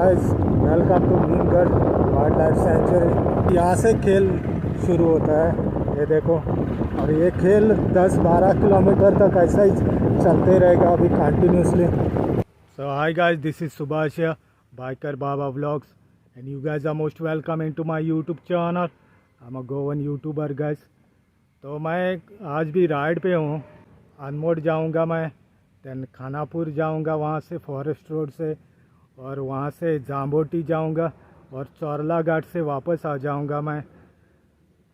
Guys, welcome to Bhimgarh wild life sanctuary. यहाँ से खेल शुरू होता है, ये देखो। और ये खेल 10-12 किलोमीटर तक ऐसा ही चलते रहेगा अभी continuously. So hi guys, this is Subhash biker Baba vlogs and you guys are most welcome into my YouTube channel. I am a Goan YouTuber guys. तो मैं आज भी राइड पे हूँ। अनमोड जाऊँगा मैं, देन खानापुर जाऊँगा, वहाँ से फॉरेस्ट रोड से, और वहाँ से जाम्बोटी जाऊँगा और चौरला घाट से वापस आ जाऊँगा मैं।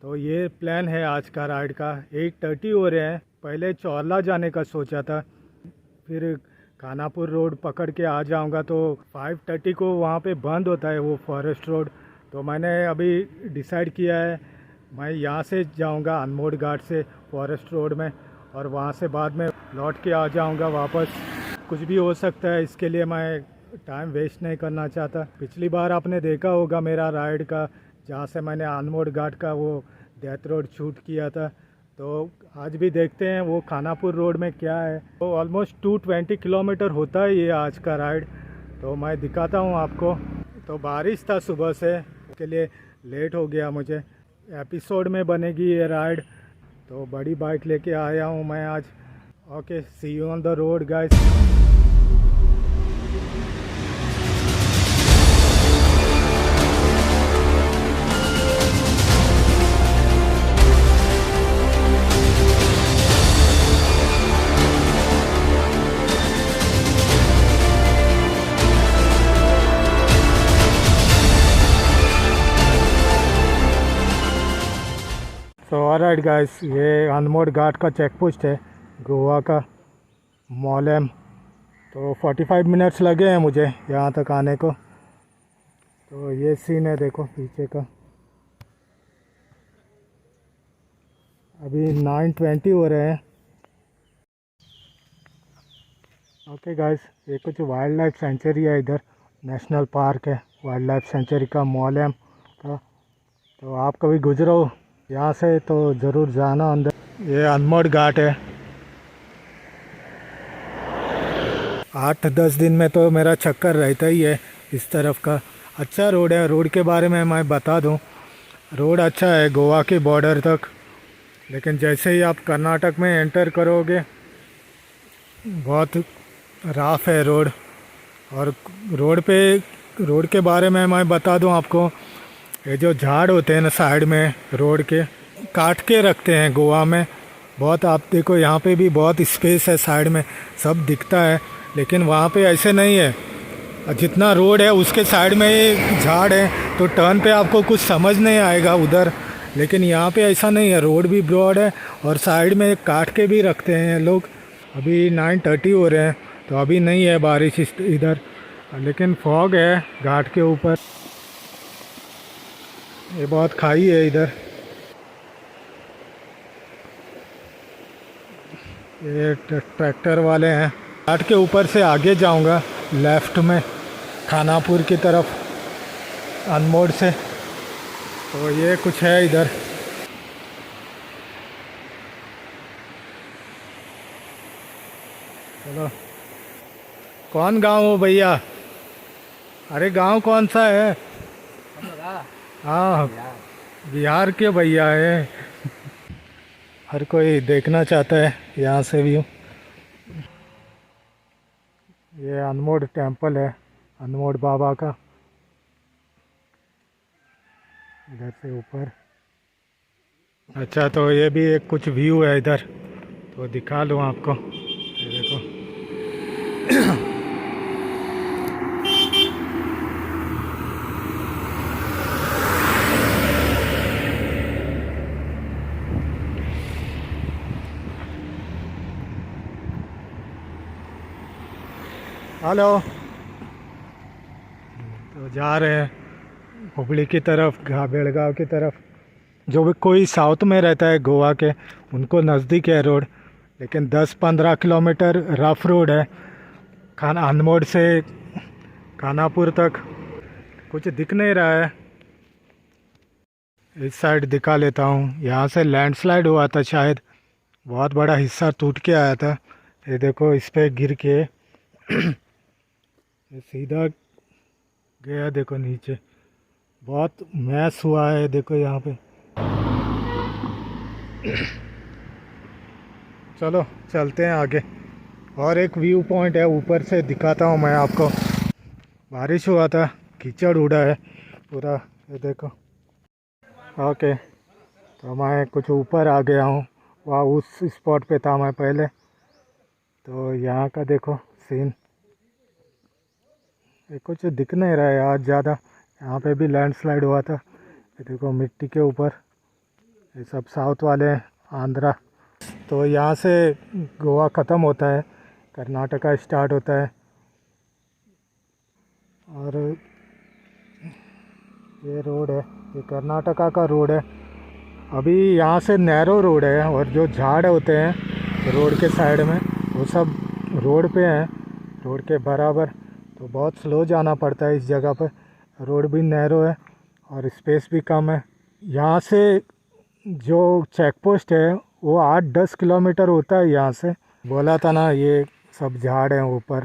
तो ये प्लान है आज का राइड का। 8:30 हो रहे हैं। पहले चौरला जाने का सोचा था, फिर खानापुर रोड पकड़ के आ जाऊँगा। तो 5:30 को वहाँ पे बंद होता है वो फॉरेस्ट रोड। तो मैंने अभी डिसाइड किया है मैं यहाँ से जाऊँगा अनमोड घाट से फॉरेस्ट रोड में, और वहाँ से बाद में लौट के आ जाऊँगा वापस। कुछ भी हो सकता है, इसके लिए मैं टाइम वेस्ट नहीं करना चाहता। पिछली बार आपने देखा होगा मेरा राइड का, जहाँ से मैंने अनमोड घाट का वो डेथ रोड शूट किया था। तो आज भी देखते हैं वो खानापुर रोड में क्या है। तो ऑलमोस्ट 220 किलोमीटर होता है ये आज का राइड। तो मैं दिखाता हूँ आपको। तो बारिश था सुबह से, उसके लिए लेट हो गया मुझे। एपिसोड में बनेगी ये राइड। तो बड़ी बाइक लेके आया हूँ मैं आज। Okay, see you on the road guys. तो ऑलराइट गाइस, ये अनमोड घाट का चेक पोस्ट है गोवा का, मॉलम। तो 45 मिनट्स लगे हैं मुझे यहाँ तक आने को। तो ये सीन है, देखो पीछे का। अभी 9:20 हो रहे हैं। ओके गाइस, ये कुछ वाइल्ड लाइफ सेंचुरी है, इधर नेशनल पार्क है वाइल्ड लाइफ सेंचुरी का, मॉलम का। तो आप कभी गुजरो यहाँ से तो ज़रूर जाना अंदर। ये अनमोड घाट है। 8-10 दिन में तो मेरा चक्कर रहता ही है इस तरफ का। अच्छा रोड है। रोड के बारे में मैं बता दूं, रोड अच्छा है गोवा के बॉर्डर तक, लेकिन जैसे ही आप कर्नाटक में एंटर करोगे बहुत रफ है रोड। और रोड के बारे में मैं बता दूं आपको, ये जो झाड़ होते हैं ना साइड में रोड के, काट के रखते हैं गोवा में बहुत। आप देखो यहाँ पे भी बहुत स्पेस है, साइड में सब दिखता है, लेकिन वहाँ पे ऐसे नहीं है। जितना रोड है उसके साइड में ये झाड़ है, तो टर्न पे आपको कुछ समझ नहीं आएगा उधर। लेकिन यहाँ पे ऐसा नहीं है, रोड भी ब्रॉड है और साइड में काट के भी रखते हैं लोग। अभी 9:30 हो रहे हैं, तो अभी नहीं है बारिश इधर, लेकिन फॉग है घाट के ऊपर। ये बहुत खाई है इधर। ये ट्रैक्टर वाले हैं। घाट के ऊपर से आगे जाऊंगा लेफ़्ट में खानापुर की तरफ अनमोड से। तो ये कुछ है इधर। चलो, कौन गांव हो भैया? अरे गांव कौन सा है? हाँ, बिहार के भैया है। हर कोई देखना चाहता है यहाँ से व्यू। ये अनमोड टेंपल है, अनमोड बाबा का, इधर से ऊपर। अच्छा, तो ये भी एक कुछ व्यू है इधर, तो दिखा लूँ आपको। ये देखो। हेलो। तो जा रहे हैं हुबली की तरफ, बेलगांव की तरफ। जो भी कोई साउथ में रहता है गोवा के, उनको नज़दीक है रोड, लेकिन 10-15 किलोमीटर रफ रोड है अनमोड से खानापुर तक। कुछ दिख नहीं रहा है। इस साइड दिखा लेता हूँ। यहाँ से लैंडस्लाइड हुआ था शायद, बहुत बड़ा हिस्सा टूट के आया था। ये देखो, इस पे गिर के ये सीधा गया देखो नीचे, बहुत मैस हुआ है देखो यहाँ पे। चलो चलते हैं आगे। और एक व्यू पॉइंट है, ऊपर से दिखाता हूँ मैं आपको। बारिश हुआ था, कीचड़ उड़ा है पूरा, ये देखो। ओके, तो मैं कुछ ऊपर आ गया हूँ, वहाँ उस स्पॉट पे था मैं पहले। तो यहाँ का देखो सीन, ये कुछ दिख नहीं रहा है आज ज़्यादा। यहाँ पे भी लैंडस्लाइड हुआ था, ये देखो मिट्टी के ऊपर। ये सब साउथ वाले हैं, आंध्रा। तो यहाँ से गोवा ख़त्म होता है, कर्नाटका स्टार्ट होता है। और ये रोड है, ये कर्नाटका का रोड है। अभी यहाँ से नैरो रोड है, और जो झाड़ होते हैं रोड के साइड में वो सब रोड पे हैं, रोड के बराबर। तो बहुत स्लो जाना पड़ता है इस जगह पर। रोड भी नैरो है और स्पेस भी कम है। यहाँ से जो चेक पोस्ट है वो 8-10 किलोमीटर होता है यहाँ से। बोला था ना, ये सब झाड़ हैं ऊपर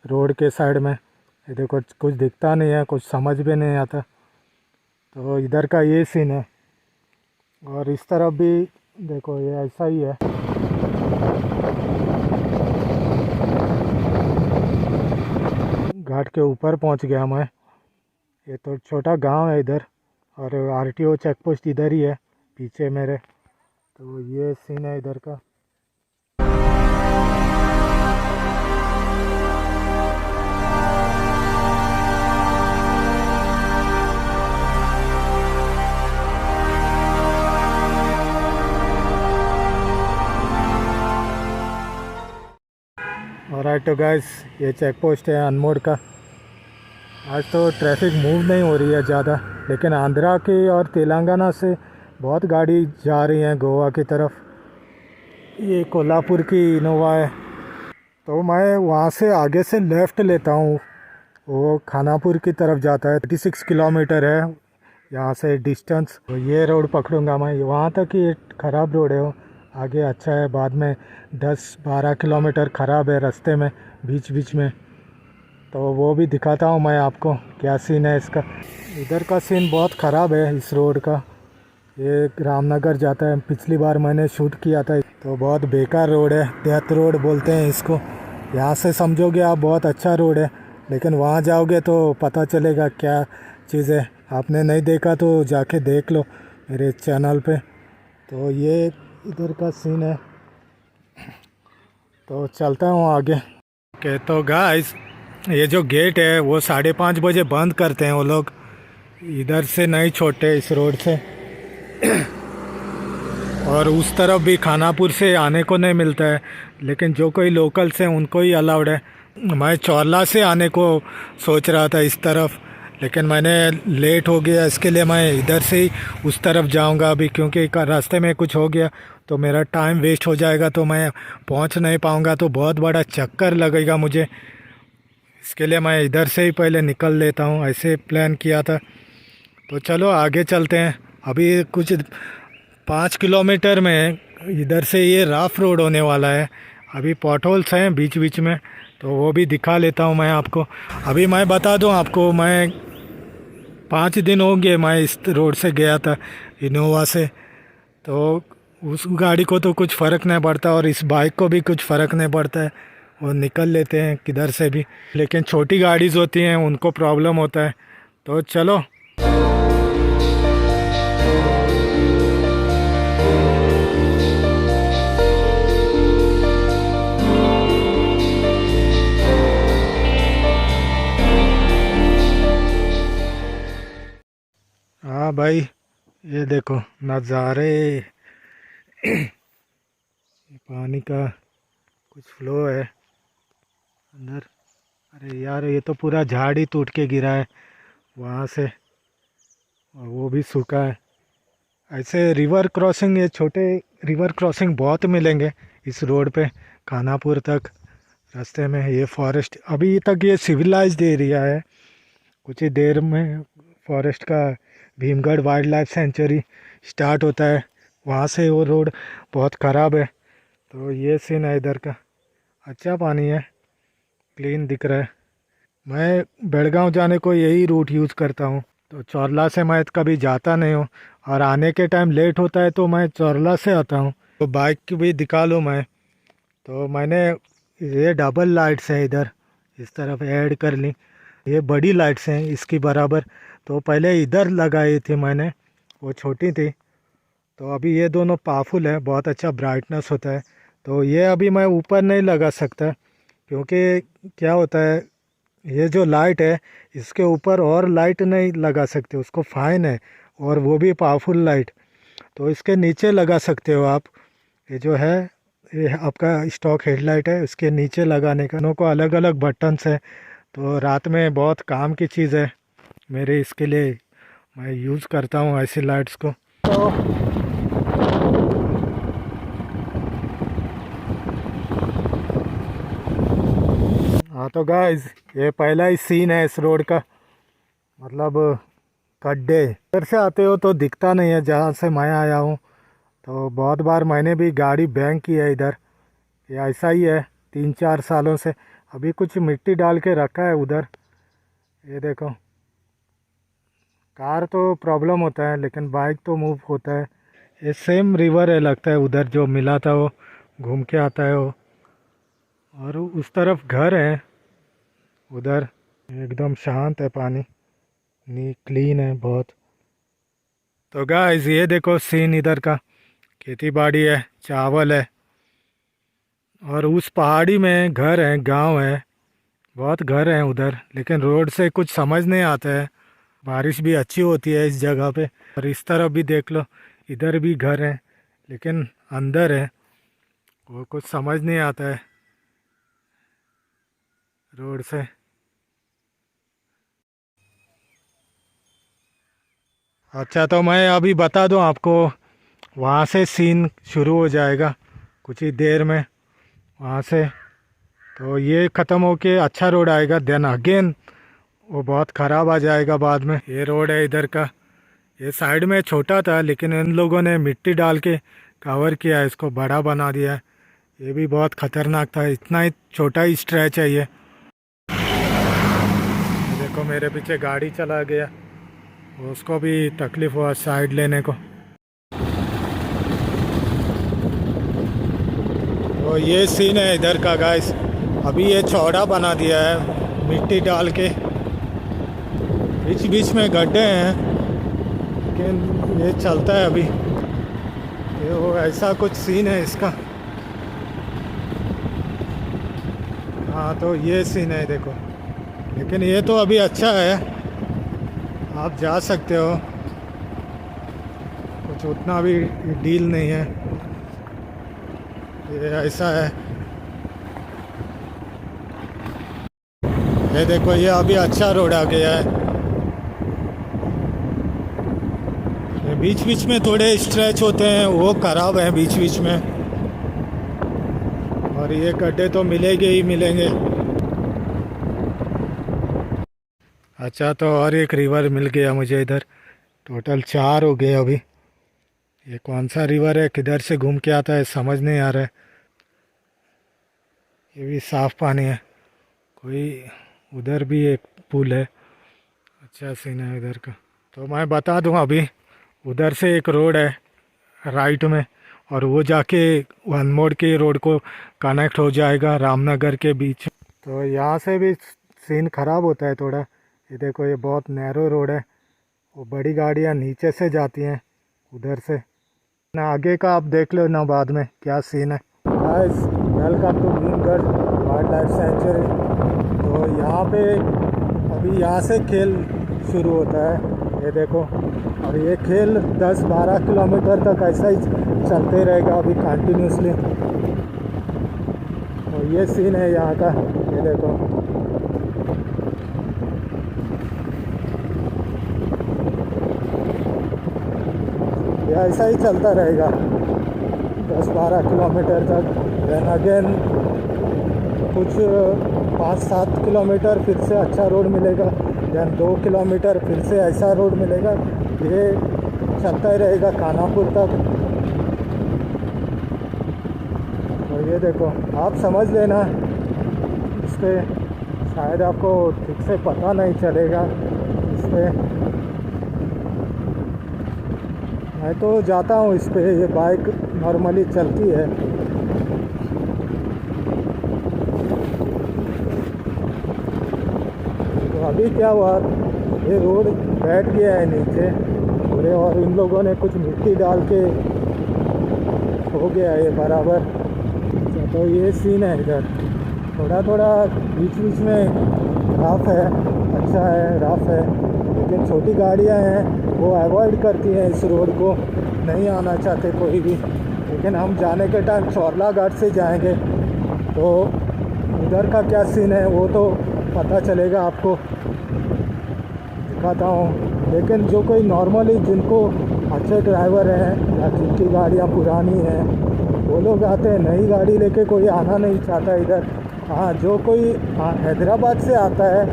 रोड के साइड में। ये देखो कुछ दिखता नहीं है, कुछ समझ भी नहीं आता। तो इधर का ये सीन है। और इस तरफ भी देखो, ये ऐसा ही है। घाट के ऊपर पहुंच गया मैं। ये तो छोटा गांव है इधर, और आरटीओ चेक पोस्ट इधर ही है पीछे मेरे। तो ये सीन है इधर का। ऑलराइट तो गाइस, ये चेक पोस्ट है अनमोड का। आज तो ट्रैफिक मूव नहीं हो रही है ज़्यादा, लेकिन आंध्रा की और तेलंगाना से बहुत गाड़ी जा रही हैं गोवा की तरफ। ये कोल्हापुर की इनोवा है। तो मैं वहाँ से आगे से लेफ़्ट लेता हूँ, वो खानापुर की तरफ जाता है। 36 किलोमीटर है यहाँ से डिस्टेंस। तो ये रोड पकड़ूंगा मैं, वहाँ तक ये ख़राब रोड है, वो आगे अच्छा है, बाद में 10-12 किलोमीटर ख़राब है रास्ते में, बीच बीच में। तो वो भी दिखाता हूँ मैं आपको क्या सीन है इसका। इधर का सीन बहुत ख़राब है इस रोड का। ये रामनगर जाता है, पिछली बार मैंने शूट किया था। तो बहुत बेकार रोड है, डेथ रोड बोलते हैं इसको। यहाँ से समझोगे आप बहुत अच्छा रोड है, लेकिन वहाँ जाओगे तो पता चलेगा क्या चीज़ है। आपने नहीं देखा तो जाके देख लो मेरे चैनल पे। तो ये इधर का सीन है। तो चलता हूँ आगे। ओके तो गाइस, ये जो गेट है वो 5:30 बजे बंद करते हैं वो लोग। इधर से नहीं छोड़ते इस रोड से। और उस तरफ भी खानापुर से आने को नहीं मिलता है, लेकिन जो कोई लोकल्स हैं उनको ही अलाउड है। मैं चौरला से आने को सोच रहा था इस तरफ, लेकिन मैंने लेट हो गया, इसके लिए मैं इधर से ही उस तरफ जाऊंगा अभी, क्योंकि रास्ते में कुछ हो गया तो मेरा टाइम वेस्ट हो जाएगा, तो मैं पहुंच नहीं पाऊंगा, तो बहुत बड़ा चक्कर लगेगा मुझे। इसके लिए मैं इधर से ही पहले निकल लेता हूं, ऐसे प्लान किया था। तो चलो आगे चलते हैं। अभी कुछ 5 किलोमीटर में इधर से ये राफ रोड होने वाला है। अभी पॉटहोल्स हैं बीच बीच में, तो वो भी दिखा लेता हूँ मैं आपको। अभी मैं बता दूँ आपको, मैं 5 दिन हो गए मैं इस रोड से गया था इनोवा से। तो उस गाड़ी को तो कुछ फ़र्क नहीं पड़ता, और इस बाइक को भी कुछ फ़र्क नहीं पड़ता है, वो निकल लेते हैं किधर से भी। लेकिन छोटी गाड़ीज़ होती हैं उनको प्रॉब्लम होता है। तो चलो। हाँ भाई, ये देखो नज़ारे। पानी का कुछ फ्लो है अंदर। अरे यार, ये तो पूरा झाड़ ही टूट के गिरा है वहाँ से, और वो भी सूखा है। ऐसे रिवर क्रॉसिंग, ये छोटे रिवर क्रॉसिंग बहुत मिलेंगे इस रोड पे खानापुर तक। रास्ते में ये फॉरेस्ट, अभी तक ये सिविलाइज्ड एरिया है, कुछ ही देर में फॉरेस्ट का Bhimgarh wild life century start होता है। वहाँ से वो रोड बहुत ख़राब है। तो ये सीन है इधर का। अच्छा पानी है, क्लीन दिख रहा है। मैं बेड़गांव जाने को यही रूट यूज़ करता हूँ। तो चौरला से मैं कभी जाता नहीं हूँ, और आने के टाइम लेट होता है तो मैं चौरला से आता हूँ। तो बाइक भी दिखा लूँ मैं। तो मैंने ये डबल लाइट्स है इधर इस तरफ ऐड कर ली। ये बड़ी लाइट्स हैं इसकी बराबर। तो पहले इधर लगाई थी मैंने, वो छोटी थी। तो अभी ये दोनों पावरफुल है, बहुत अच्छा ब्राइटनेस होता है। तो ये अभी मैं ऊपर नहीं लगा सकता, क्योंकि क्या होता है, ये जो लाइट है इसके ऊपर और लाइट नहीं लगा सकते, उसको फाइन है, और वो भी पावरफुल लाइट। तो इसके नीचे लगा सकते हो आप। ये जो है, ये आपका स्टॉक हेडलाइट है, उसके नीचे लगाने का दोनों को अलग अलग बटन्स है। तो रात में बहुत काम की चीज़ है मेरे, इसके लिए मैं यूज़ करता हूँ ऐसी लाइट्स को। तो हाँ, तो गाइस ये पहला ही सीन है इस रोड का। मतलब गड्ढे, इधर से आते हो तो दिखता नहीं है जहाँ से मैं आया हूँ। तो बहुत बार मैंने भी गाड़ी बैंक की है इधर। ये ऐसा ही है 3-4 सालों से। अभी कुछ मिट्टी डाल के रखा है उधर, ये देखो। कार तो प्रॉब्लम होता है, लेकिन बाइक तो मूव होता है। ये सेम रिवर है लगता है उधर जो मिला था, वो घूम के आता है वो। और उस तरफ घर है उधर, एकदम शांत है पानी, नी क्लीन है बहुत। तो गाइस ये देखो सीन इधर का, खेती बाड़ी है, चावल है, और उस पहाड़ी में घर है, गांव है, बहुत घर हैं उधर। लेकिन रोड से कुछ समझ नहीं आता है। बारिश भी अच्छी होती है इस जगह पे। और इस तरफ भी देख लो, इधर भी घर हैं, लेकिन अंदर है, वो कुछ समझ नहीं आता है रोड से। अच्छा, तो मैं अभी बता दूं आपको, वहाँ से सीन शुरू हो जाएगा कुछ ही देर में वहाँ से। तो ये ख़त्म होके अच्छा रोड आएगा, देन अगेन वो बहुत ख़राब आ जाएगा बाद में। ये रोड है इधर का। ये साइड में छोटा था, लेकिन इन लोगों ने मिट्टी डाल के कवर किया है, इसको बड़ा बना दिया है। ये भी बहुत ख़तरनाक था, इतना ही छोटा ही स्ट्रेच है ये। देखो मेरे पीछे गाड़ी चला गया, उसको भी तकलीफ़ हुआ साइड लेने को। तो ये सीन है इधर का गाइस। अभी ये चौड़ा बना दिया है मिट्टी डाल के, बीच बीच में गड्ढे हैं, लेकिन ये चलता है अभी। ये वो ऐसा कुछ सीन है इसका। हाँ, तो ये सीन है देखो। लेकिन ये तो अभी अच्छा है, आप जा सकते हो, कुछ उतना भी डील नहीं है। ये ऐसा है, ये देखो, ये अभी अच्छा रोड आ गया है। ये बीच बीच में थोड़े स्ट्रेच होते हैं, वो खराब है बीच बीच में, और ये गड्ढे तो मिलेंगे ही मिलेंगे। अच्छा, तो और एक रिवर मिल गया मुझे इधर, टोटल 4 हो गए अभी। ये कौन सा रिवर है, किधर से घूम के आता है समझ नहीं आ रहा है। ये भी साफ पानी है। कोई उधर भी एक पुल है, अच्छा सीन है इधर का। तो मैं बता दूं, अभी उधर से एक रोड है राइट में, और वो जाके वनमोड़ के रोड को कनेक्ट हो जाएगा रामनगर के बीच। तो यहाँ से भी सीन ख़राब होता है थोड़ा। ये देखो, ये बहुत नैरो रोड है, वो बड़ी गाड़ियाँ नीचे से जाती हैं उधर से ना। आगे का आप देख लो ना बाद में क्या सीन है। Guys, welcome to Bhimgarh wild life sanctuary. तो यहाँ पे अभी यहाँ से खेल शुरू होता है, ये देखो। और ये खेल 10-12 किलोमीटर तक ऐसा ही चलते रहेगा अभी कंटिन्यूसली। तो ये सीन है यहाँ का, ये देखो। ये ऐसा ही चलता रहेगा 10-12 किलोमीटर तक। देन अगेन कुछ 5-7 किलोमीटर फिर से अच्छा रोड मिलेगा, देन 2 किलोमीटर फिर से ऐसा रोड मिलेगा। ये चलता ही रहेगा खानापुर तक। तो ये देखो, आप समझ लेना, इस पर शायद आपको ठीक से पता नहीं चलेगा इस पर। मैं तो जाता हूँ इस पे, ये बाइक नॉर्मली चलती है। तो अभी क्या हुआ, ये रोड बैठ गया है नीचे पूरे, और इन लोगों ने कुछ मिट्टी डाल के हो गया है बराबर। तो ये सीन है इधर, थोड़ा थोड़ा बीच बीच में रफ है, अच्छा है रफ है, लेकिन छोटी गाड़ियां हैं वो अवॉइड करती हैं इस रोड को, नहीं आना चाहते कोई भी। लेकिन हम जाने के टाइम चौरला घाट से जाएंगे तो उधर का क्या सीन है वो तो पता चलेगा आपको, दिखाता हूँ। लेकिन जो कोई नॉर्मली जिनको अच्छे ड्राइवर हैं या जिनकी गाड़ियाँ पुरानी हैं वो लोग आते हैं, नई गाड़ी लेके कोई आना नहीं चाहता इधर। हाँ, जो कोई हैदराबाद से आता है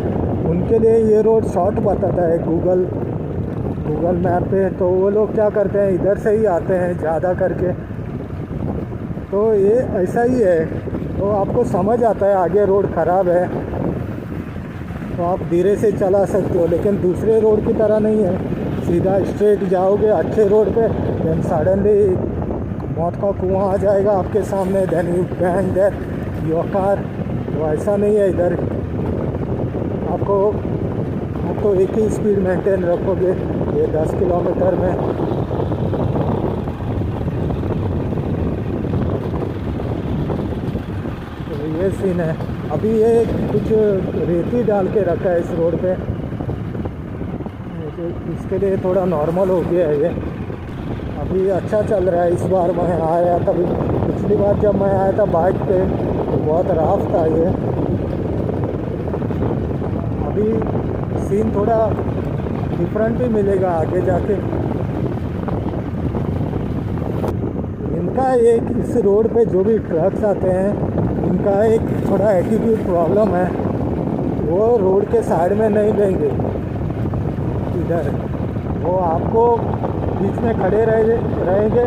उनके लिए ये रोड शॉर्ट बताता है गूगल मैप पे, तो वो लोग क्या करते हैं इधर से ही आते हैं ज़्यादा करके। तो ये ऐसा ही है, तो आपको समझ आता है आगे रोड ख़राब है तो आप धीरे से चला सकते हो, लेकिन दूसरे रोड की तरह नहीं है, सीधा स्ट्रेट जाओगे अच्छे रोड पे, देन सडनली मौत का कुआं आ जाएगा आपके सामने, then you bang that your car. तो ऐसा नहीं है इधर, आप तो एक ही स्पीड मेंटेन रखोगे ये 10 किलोमीटर में। तो ये सीन है। अभी ये कुछ रेती डाल के रखा है इस रोड पे, तो इसके लिए थोड़ा नॉर्मल हो गया है ये, अभी अच्छा चल रहा है। इस बार मैं आया तभी, पिछली बार जब मैं आया था बाइक पे तो बहुत रफ था ये। अभी सीन थोड़ा डिफरेंट भी मिलेगा आगे जाके। इनका एक इस रोड पे जो भी ट्रक्स आते हैं इनका एक थोड़ा एटीट्यूड प्रॉब्लम है, वो रोड के साइड में नहीं देंगे इधर, वो आपको बीच में खड़े रहेंगे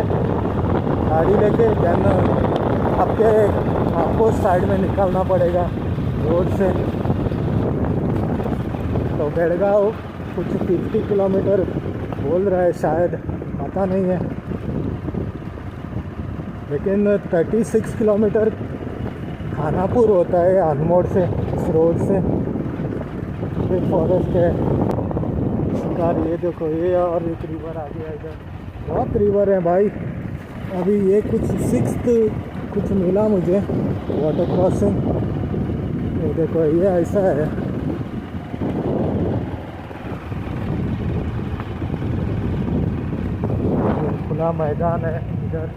गाड़ी लेके, देन आपको साइड में निकलना पड़ेगा रोड से। तो बेड़गांव कुछ 50 किलोमीटर बोल रहा है शायद, पता नहीं है, लेकिन 36 किलोमीटर खानापुर होता है अनमोड़ से, इस रोड से। फिर फॉरेस्ट है कार, ये देखो ये, और एक रिवर आ गया इधर, बहुत रिवर है भाई। अभी ये कुछ 6th कुछ मिला मुझे वाटर क्रॉसिंग, ये देखो ये ऐसा है। खुला मैदान है इधर,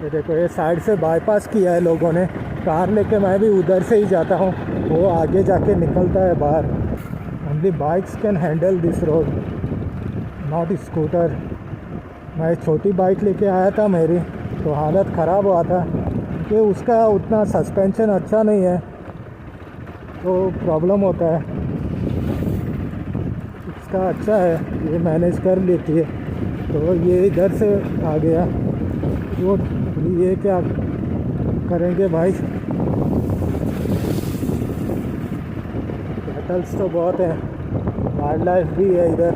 ये देखो ये साइड से बाईपास किया है लोगों ने, कार लेके मैं भी उधर से ही जाता हूँ, वो आगे जाके निकलता है बाहर। Only bikes can handle this road, not scooter. मैं छोटी बाइक लेके आया था मेरी, तो हालत ख़राब हुआ था कि उसका उतना सस्पेंशन अच्छा नहीं है, तो प्रॉब्लम होता है। इसका अच्छा है, ये मैनेज कर लेती है। तो ये इधर से आ गया रोड, ये क्या करेंगे भाई, कैटल्स तो बहुत है, वाइल्ड लाइफ भी है इधर।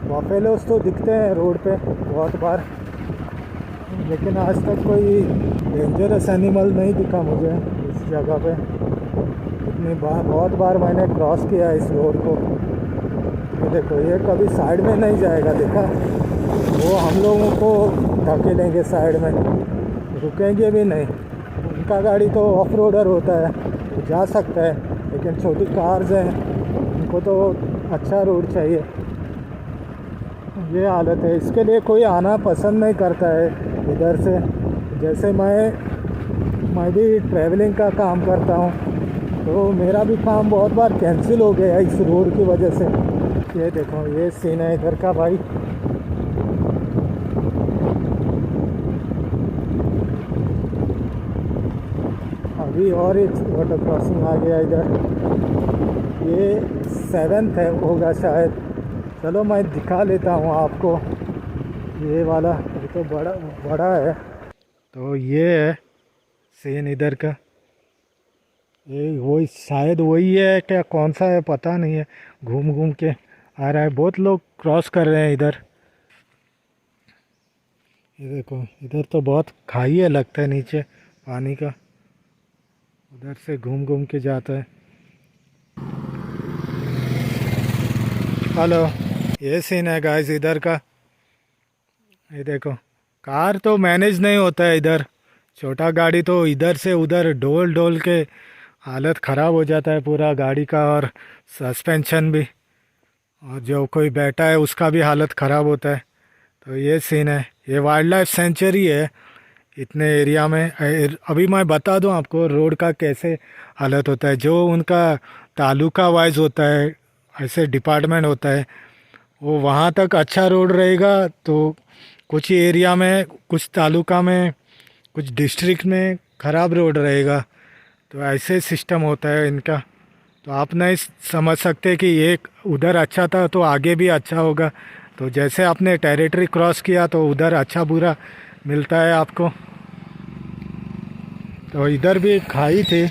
बफेलोस तो दिखते हैं रोड पे बहुत बार, लेकिन आज तक कोई डेंजरस एनिमल नहीं दिखा मुझे इस जगह पे। इतनी बार बहुत बार मैंने क्रॉस किया इस रोड को। ये देखो ये कभी साइड में नहीं जाएगा, देखा, वो हम लोगों को धकेलेंगे साइड में, रुकेंगे भी नहीं। उनका गाड़ी तो ऑफ रोडर होता है, तो जा सकता है, लेकिन छोटी कार्स हैं उनको तो अच्छा रोड चाहिए। ये हालत है, इसके लिए कोई आना पसंद नहीं करता है इधर से। जैसे मैं भी ट्रैवलिंग का काम करता हूँ, तो मेरा भी काम बहुत बार कैंसिल हो गया इस रोड की वजह से। ये देखो ये सीन है इधर का भाई, अभी और एक वाटर क्रॉसिंग आ गया इधर, ये 7th है होगा शायद। चलो मैं दिखा लेता हूँ आपको, ये वाला ये तो बड़ा बड़ा है। तो ये है सीन इधर का। ये वही शायद वही है क्या, कौन सा है पता नहीं है। घूम घूम के आ रहा है, बहुत लोग क्रॉस कर रहे हैं इधर। ये देखो इधर तो बहुत खाई है लगता है नीचे पानी का, उधर से घूम घूम के जाता है। हेलो, ये सीन है गाइस इधर का। ये देखो कार तो मैनेज नहीं होता है इधर, छोटा गाड़ी तो इधर से उधर डोल डोल के हालत ख़राब हो जाता है पूरा गाड़ी का, और सस्पेंशन भी, और जो कोई बैठा है उसका भी हालत ख़राब होता है। तो ये सीन है। ये वाइल्ड लाइफ सेंचुरी है इतने एरिया में। अभी मैं बता दूं आपको रोड का कैसे हालत होता है। जो उनका तालुका वाइज होता है, ऐसे डिपार्टमेंट होता है, वो वहाँ तक अच्छा रोड रहेगा। तो कुछ एरिया में, कुछ तालुका में, कुछ डिस्ट्रिक्ट में ख़राब रोड रहेगा। तो ऐसे सिस्टम होता है इनका। तो आप नहीं समझ सकते कि ये उधर अच्छा था तो आगे भी अच्छा होगा। तो जैसे आपने टेरिटरी क्रॉस किया तो उधर अच्छा बुरा मिलता है आपको। तो इधर भी खाई थी,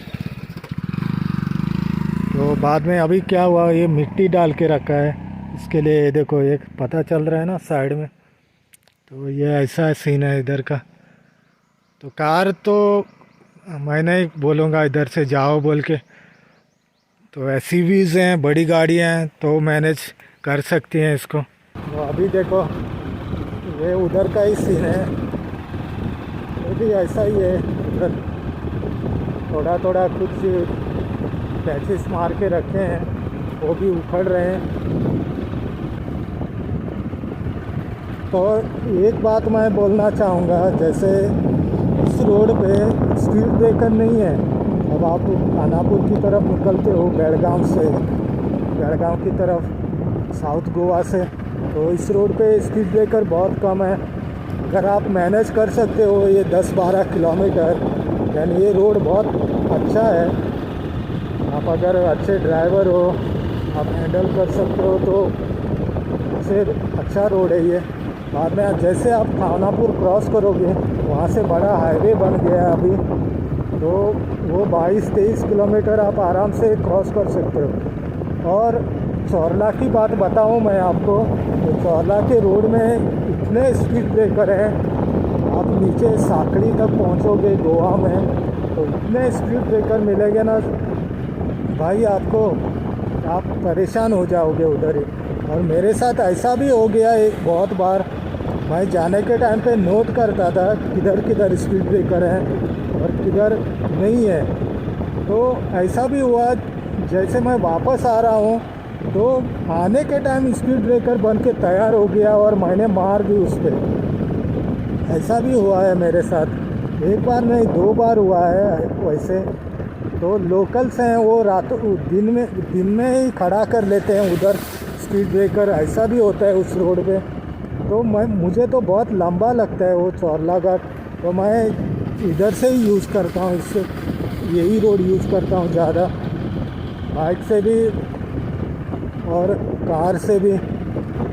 तो बाद में अभी क्या हुआ, ये मिट्टी डाल के रखा है इसके लिए। ये देखो एक पता चल रहा है ना साइड में। तो ये ऐसा सीन है इधर का। तो कार तो मैं नहीं बोलूँगा इधर से जाओ बोल के। तो एसयूवीज हैं, बड़ी गाड़ियाँ हैं तो मैनेज कर सकती हैं इसको। तो अभी देखो ये उधर का ही सीन है, ये भी ऐसा ही है। उधर थोड़ा थोड़ा कुछ पैचेस मार के रखे हैं, वो भी उखड़ रहे हैं। तो एक बात मैं बोलना चाहूँगा, जैसे इस रोड पे स्पीड ब्रेकर नहीं है। अब आप खानापुर की तरफ निकलते हो बेड़गांव से, बेड़गांव की तरफ साउथ गोवा से, तो इस रोड पे स्पीड ब्रेकर बहुत कम है। अगर आप मैनेज कर सकते हो ये 10-12 किलोमीटर, यानी ये रोड बहुत अच्छा है। आप अगर अच्छे ड्राइवर हो, आप हैंडल कर सकते हो, तो फिर अच्छा रोड है ये। बाद में जैसे आप खानापुर क्रॉस करोगे, वहाँ से बड़ा हाईवे बन गया है अभी, तो वो 22-23 किलोमीटर आप आराम से क्रॉस कर सकते हो। और चौरला की बात बताऊं मैं आपको, तो चौरला के रोड में इतने स्पीड ब्रेकर हैं, आप नीचे साकड़ी तक पहुंचोगे गोवा में तो इतने स्पीड ब्रेकर मिलेंगे ना भाई आपको, आप परेशान हो जाओगे उधर ही। और मेरे साथ ऐसा भी हो गया एक बहुत बार, मैं जाने के टाइम पे नोट करता था किधर किधर स्पीड ब्रेकर है और किधर नहीं है। तो ऐसा भी हुआ, जैसे मैं वापस आ रहा हूँ तो आने के टाइम स्पीड ब्रेकर बन के तैयार हो गया और मैंने मार दी उस पर। ऐसा भी हुआ है मेरे साथ, एक बार नहीं 2 बार हुआ है वैसे। तो लोकल्स हैं वो दिन में ही खड़ा कर लेते हैं उधर स्पीड ब्रेकर, ऐसा भी होता है उस रोड पे। तो मुझे तो बहुत लंबा लगता है वो चौरला घाट, तो मैं इधर से ही यूज़ करता हूँ, इससे यही रोड यूज़ करता हूँ ज़्यादा, बाइक से भी और कार से भी।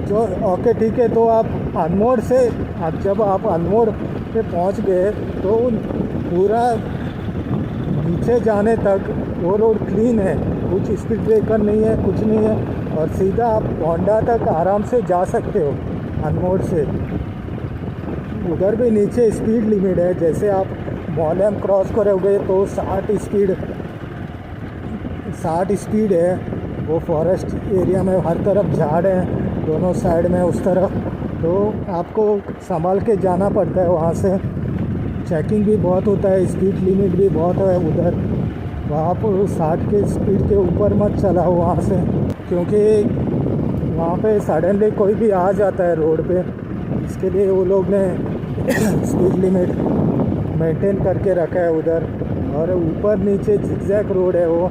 जो ओके ठीक है, तो आप अनमोड़ से, जब आप अनमोड़ पे पहुंच गए तो पूरा नीचे जाने तक वो रोड क्लीन है, कुछ स्पीड ब्रेकर नहीं है, कुछ नहीं है, और सीधा आप होंडा तक आराम से जा सकते हो अनमोड़ से। उधर भी नीचे स्पीड लिमिट है, जैसे आप मॉलम क्रॉस करोगे तो 60 स्पीड है। वो फॉरेस्ट एरिया में हर तरफ झाड़ हैं दोनों साइड में उस तरफ, तो आपको संभाल के जाना पड़ता है। वहाँ से चेकिंग भी बहुत होता है, स्पीड लिमिट भी बहुत है उधर। वहाँ पर 60 के स्पीड के ऊपर मत चलाओ वहाँ से, क्योंकि वहाँ पे सडनली कोई भी आ जाता है रोड पे, इसके लिए वो लोग ने स्पीड लिमिट मेंटेन करके रखा है उधर। और ऊपर नीचे जिगजैग रोड है, वो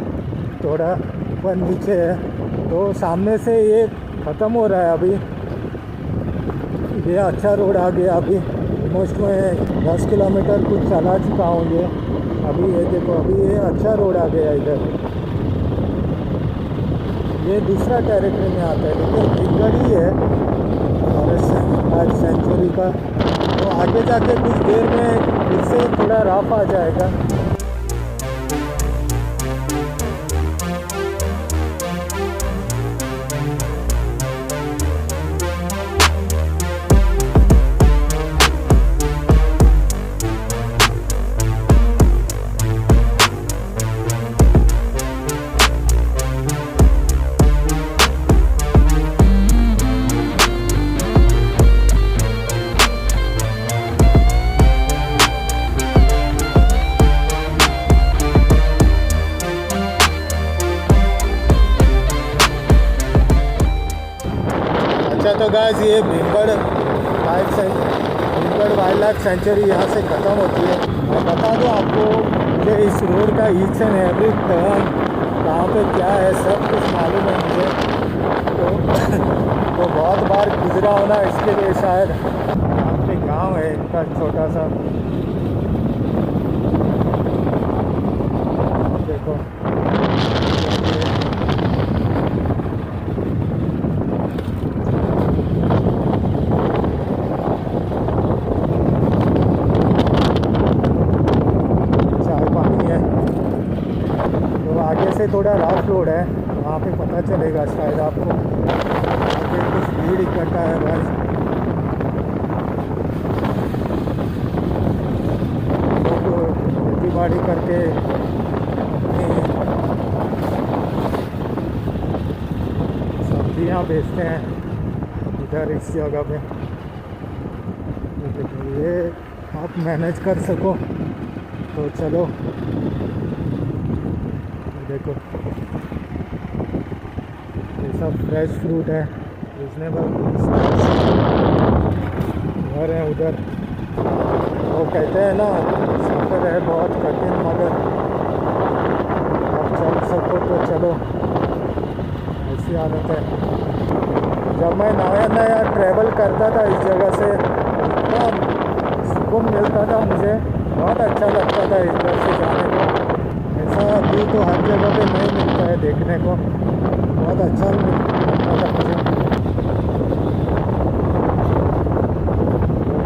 थोड़ा ऊपर नीचे है, तो सामने से ये ख़त्म हो रहा है अभी। ये अच्छा रोड आ गया अभी, ऑलमोस्ट मैं 10 किलोमीटर कुछ चला चुका हूँ ये अभी। ये देखो अभी ये अच्छा रोड आ गया इधर। ये दूसरा टेरिटरी में आता है, लेकिन बिगड़ ही है फॉरेस्ट से। लाइफ सेंचुरी का। तो आगे जाके कुछ देर में फिर से थोड़ा रफ आ जाएगा। अच्छा तो गाइस ये भीमगढ़ वाइल्ड लाइफ सेंचुरी यहाँ से ख़त्म होती है। मैं बता दूँ आपको, मुझे इस रोड का ईच एंड एवरी टर्न कहाँ पे क्या है सब कुछ मालूम है मुझे। तो बहुत बार गुजरा होना, इसके लिए शायद। आपके गांव है इनका छोटा सा, देखो से थोड़ा रफ रोड है, वहाँ पे पता चलेगा शायद आपको। आगे कुछ भीड़ इकट्ठा है भाई। लोग खेती बाड़ी करके अपनी सब्जियाँ बेचते हैं इधर इस जगह पे। ये आप मैनेज कर सको तो चलो। देखो ये सब फ्रेश फ्रूट है, रिजनेबल घर है उधर। वो कहते हैं ना, सफ़र है बहुत कठिन मगर आप चल सको तो चलो, ऐसी आदत है। जब मैं नया नया ट्रैवल करता था इस जगह से, इतना सुकून मिलता था मुझे, बहुत अच्छा लगता था इधर से जाने को। ऐसा व्यू तो हर जगह पे नहीं मिलता है देखने को, बहुत अच्छा लगता था मुझे।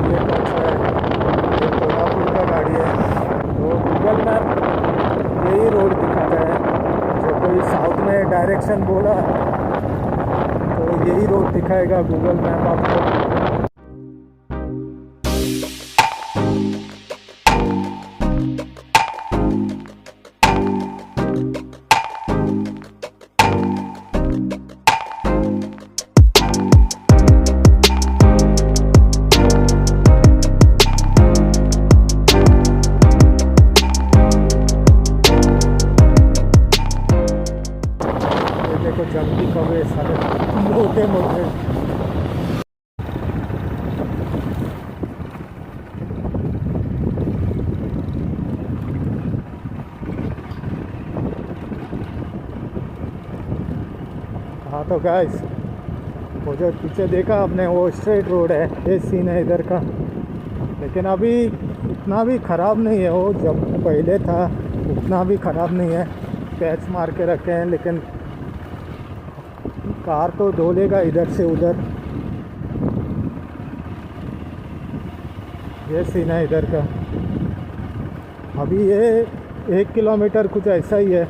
ये कौन सा है? ये कोल्हापुर का गाड़ी है। तो गूगल मैप यही रोड दिखाता है। जो कोई साउथ में डायरेक्शन बोला तो यही रोड दिखाएगा गूगल मैप आपको। जंगली कौवे सारे मोटे मोटे। हाँ तो गाइस, वो जो पीछे देखा आपने वो स्ट्रेट रोड है, ये सीन है इधर का। लेकिन अभी इतना भी ख़राब नहीं है, वो जब पहले था उतना भी ख़राब नहीं है। पैच मार के रखे हैं, लेकिन कार तो डोलेगा इधर से उधर। ये सीन है इधर का। अभी ये 1 किलोमीटर कुछ ऐसा ही है।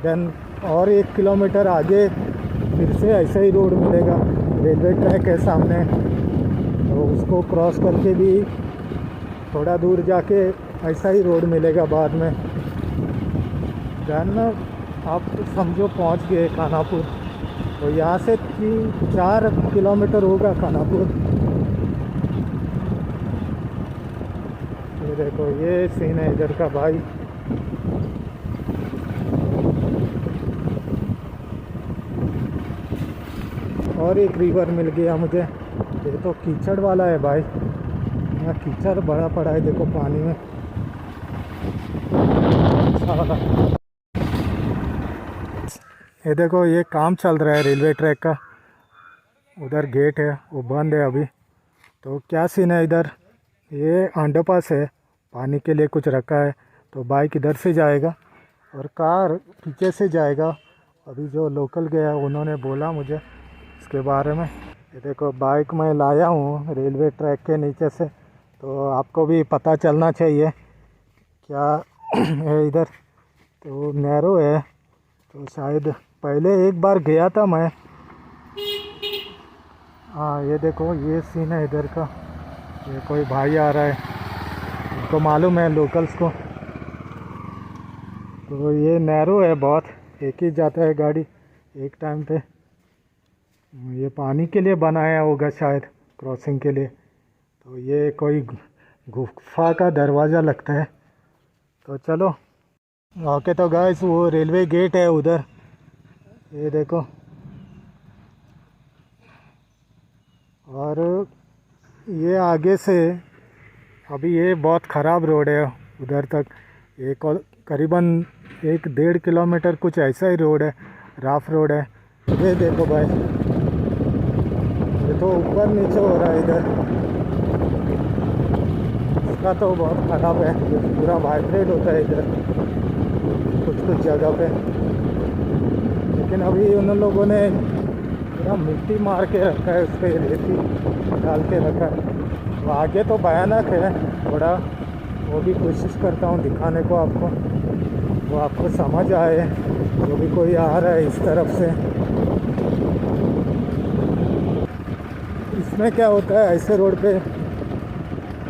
देन और 1 किलोमीटर आगे फिर से ऐसा ही रोड मिलेगा। रेलवे ट्रैक है सामने, तो उसको क्रॉस करके भी थोड़ा दूर जाके ऐसा ही रोड मिलेगा बाद में। देन आप समझो पहुंच गए खानापुर। तो यहाँ से 3-4 किलोमीटर होगा खानापुर। ये देखो ये सीन है इधर का भाई। और एक रिवर मिल गया मुझे। ये तो कीचड़ वाला है भाई, यहाँ कीचड़ बड़ा पड़ा है देखो पानी में। ये देखो ये काम चल रहा है रेलवे ट्रैक का। उधर गेट है, वो बंद है अभी। तो क्या सीन है इधर, ये अंडरपास है, पानी के लिए कुछ रखा है। तो बाइक इधर से जाएगा और कार पीछे से जाएगा। अभी जो लोकल गया उन्होंने बोला मुझे इसके बारे में। ये देखो बाइक मैं लाया हूँ रेलवे ट्रैक के नीचे से, तो आपको भी पता चलना चाहिए क्या है इधर। तो नैरो है, तो शायद पहले एक बार गया था मैं। हाँ ये देखो ये सीन है इधर का। ये कोई भाई आ रहा है, उनको मालूम है लोकल्स को। तो ये नैरो है बहुत, एक ही जाता है गाड़ी एक टाइम पे। ये पानी के लिए बनाया होगा शायद, क्रॉसिंग के लिए। तो ये कोई गुफा का दरवाज़ा लगता है। तो चलो ओके। तो गाइस वो रेलवे गेट है उधर, ये देखो। और ये आगे से अभी ये बहुत ख़राब रोड है उधर तक, एक और करीबन 1-1.5 किलोमीटर कुछ ऐसा ही रोड है, राफ रोड है। ये देखो भाई, ये तो ऊपर नीचे हो रहा है इधर। इसका तो बहुत ख़राब है, पूरा वाइब्रेट होता है इधर कुछ जगह पे। लेकिन अभी उन लोगों ने पूरा मिट्टी मार के रखा है, उस पर रेती डाल के रखा है। तो आगे तो भयानक है थोड़ा, वो भी कोशिश करता हूँ दिखाने को आपको, वो आपको समझ आए जो भी कोई आ रहा है इस तरफ से। इसमें क्या होता है ऐसे रोड पे,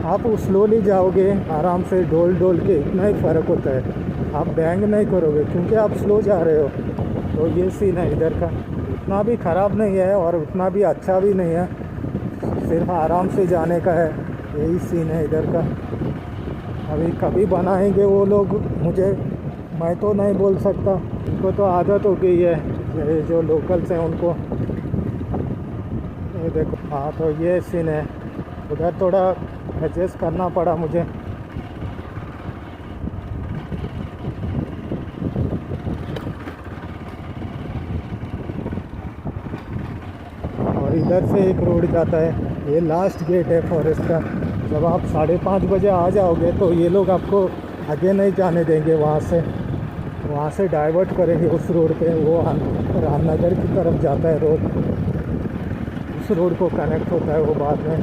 आप स्लोली जाओगे आराम से डोल डोल के, इतना ही फ़र्क होता है। आप बैंग नहीं करोगे क्योंकि आप स्लो जा रहे हो। तो ये सीन है इधर का, उतना भी ख़राब नहीं है और उतना भी अच्छा भी नहीं है, सिर्फ आराम से जाने का है, यही सीन है इधर का। अभी कभी बनाएंगे वो लोग, मुझे मैं तो नहीं बोल सकता, उनको तो आदत हो गई है जो लोकल्स हैं उनको। ये देखो, हाँ तो ये सीन है उधर, थोड़ा एडजस्ट करना पड़ा मुझे। और इधर से एक रोड जाता है, ये लास्ट गेट है फॉरेस्ट का। जब आप 5:30 बजे आ जाओगे तो ये लोग आपको आगे नहीं जाने देंगे, वहाँ से डाइवर्ट करेंगे उस रोड पे। वो रामनगर की तरफ जाता है रोड, उस रोड को कनेक्ट होता है वो बाद में।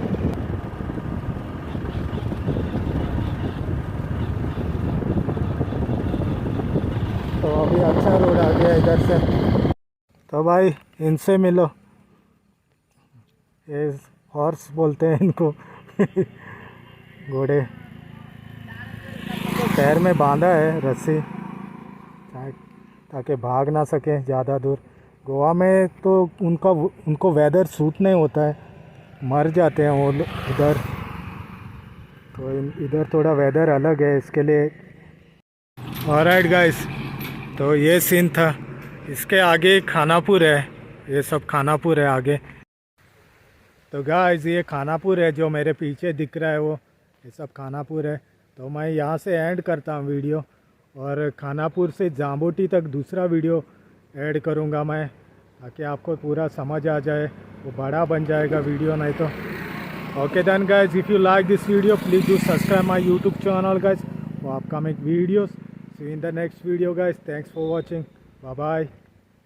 तो अभी अच्छा रोड आ गया इधर से। तो भाई इनसे मिलो, ये हॉर्स बोलते हैं इनको घोड़े। पैर में बांधा है रस्सी ताकि भाग ना सके ज़्यादा दूर। गोवा में तो उनको वेदर सूट नहीं होता है, मर जाते हैं वो उधर। तो इधर थोड़ा वेदर अलग है इसके लिए। ऑलराइट गाइस, तो ये सीन था। इसके आगे खानापुर है, ये सब खानापुर है आगे। तो गाइस ये खानापुर है, जो मेरे पीछे दिख रहा है वो, ये सब खानापुर है। तो मैं यहाँ से एंड करता हूँ वीडियो, और खानापुर से जाम्बोटी तक दूसरा वीडियो ऐड करूँगा मैं, ताकि आपको पूरा समझ आ जाए, वो बड़ा बन जाएगा वीडियो नहीं तो। Okay then guys, if you like this video please do subscribe my YouTube channel guys for upcoming videos. See you in the next video guys, thanks for watching, bye bye.